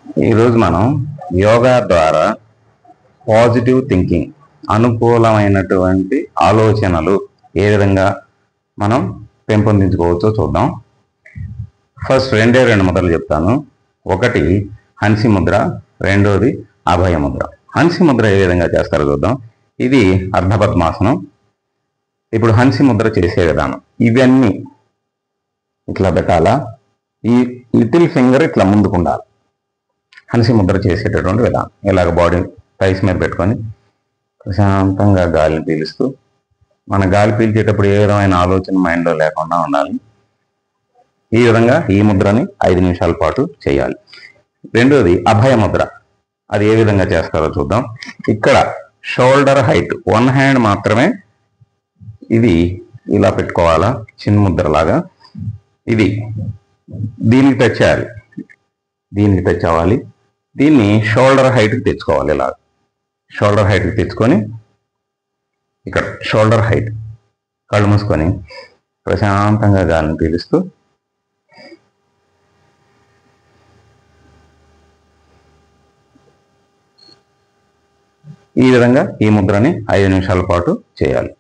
ఈరోజు మనం యోగా ద్వారా పాజిటివ్ థింకింగ్, అనుకూలమైనటువంటి ఆలోచనలు ఏ విధంగా మనం పెంపొందించుకోవచ్చో చూద్దాం. ఫస్ట్ రెండు ముద్రలు చెప్తాను. ఒకటి హన్సి ముద్ర, రెండోది అభయ ముద్ర. హన్సి ముద్ర ఏ విధంగా చేస్తారో చూద్దాం. ఇది అర్ధపద్మాసనం. ఇప్పుడు హన్సి ముద్ర చేసే విధానం, ఇవన్నీ ఇట్లా పెట్టాలా, ఈ లిటిల్ ఫింగర్ ఇట్లా ముందుకు ఉండాలి. హన్సి ముద్ర చేసేటటువంటి విధానం ఇలాగ బాడీ థైస్ మీద పెట్టుకొని ప్రశాంతంగా గాలిని పీలుస్తూ, మన గాలి పీల్చేటప్పుడు ఏ విధమైన ఆలోచన మైండ్లో లేకుండా ఉండాలి. ఈ విధంగా ఈ ముద్రని 5 నిమిషాల పాటు చేయాలి. రెండోది అభయ ముద్ర, అది ఏ విధంగా చేస్తారో చూద్దాం. ఇక్కడ షోల్డర్ హైట్, 1 హ్యాండ్ మాత్రమే ఇది ఇలా పెట్టుకోవాలా, చిన్న ముద్ర లాగా. ఇది దీనికి టచ్ చేయాలి, దీనికి టచ్ అవ్వాలి. దీన్ని షోల్డర్ హైట్కి తెచ్చుకోవాలి. ఇలా షోల్డర్ హైట్కి తెచ్చుకొని ఇక్కడ షోల్డర్ హైట్, కళ్ళు మూసుకొని ప్రశాంతంగా గాలిని పీలుస్తూ ఈ విధంగా ఈ ముద్రని 5 నిమిషాల పాటు చేయాలి.